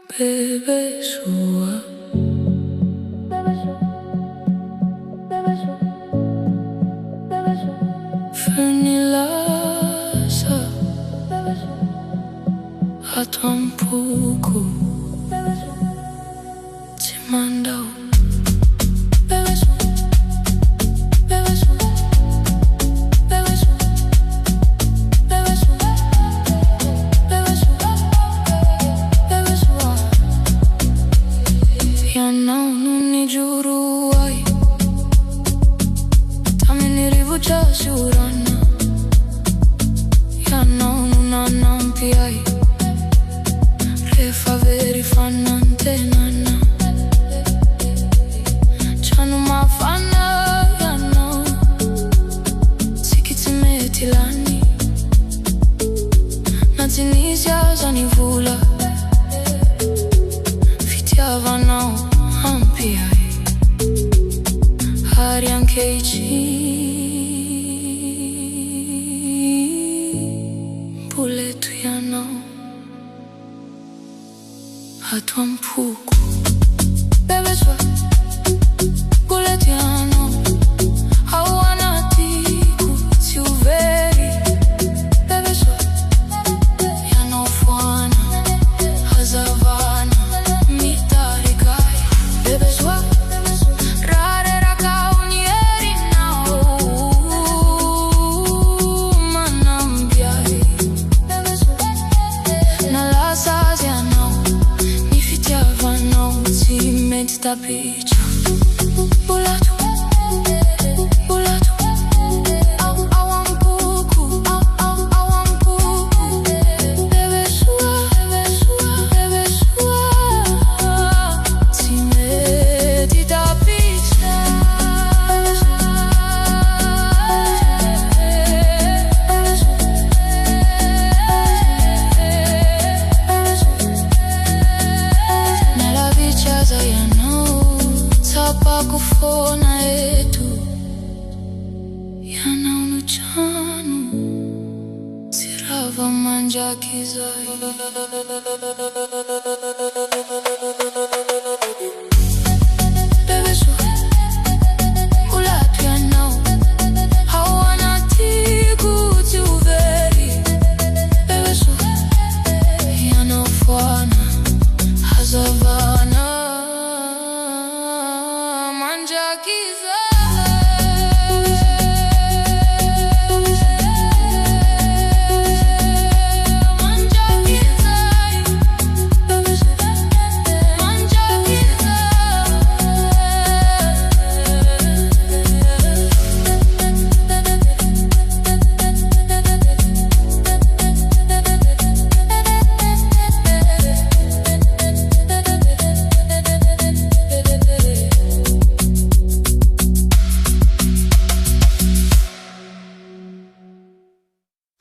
Bebe Soa, Feon'ny lasa am-poko, mandao. Ianao non giuro ai Tamin'ny rivugia surana Ianao non ampiai Refa veri fannante nana C'hanno ma fanna Ianao Sikiti meti l'anni Nazinisia zanivula Fitiavano ampiai Hari anche i cibuletto Ianao A tuo am-poko Bebe Soa Buletto Ianao Awanatiku si uveri Bebe Soa Ianao fuana Hazavana Mitarikai Bebe Soa Rare rakaunieri nao Manambiai Bebe Soa Na lasa Ianao Ni fitiavano Si meti da piccia Bulato Bulato Au am-poko Au am-poko Bebe Soa Bebe Soa Bebe Soa Si meti da piccia Bebe Soa Bebe Soa Nella vicesa Ianao Sapako fona etu Ianao no chano Sirava mangia kizai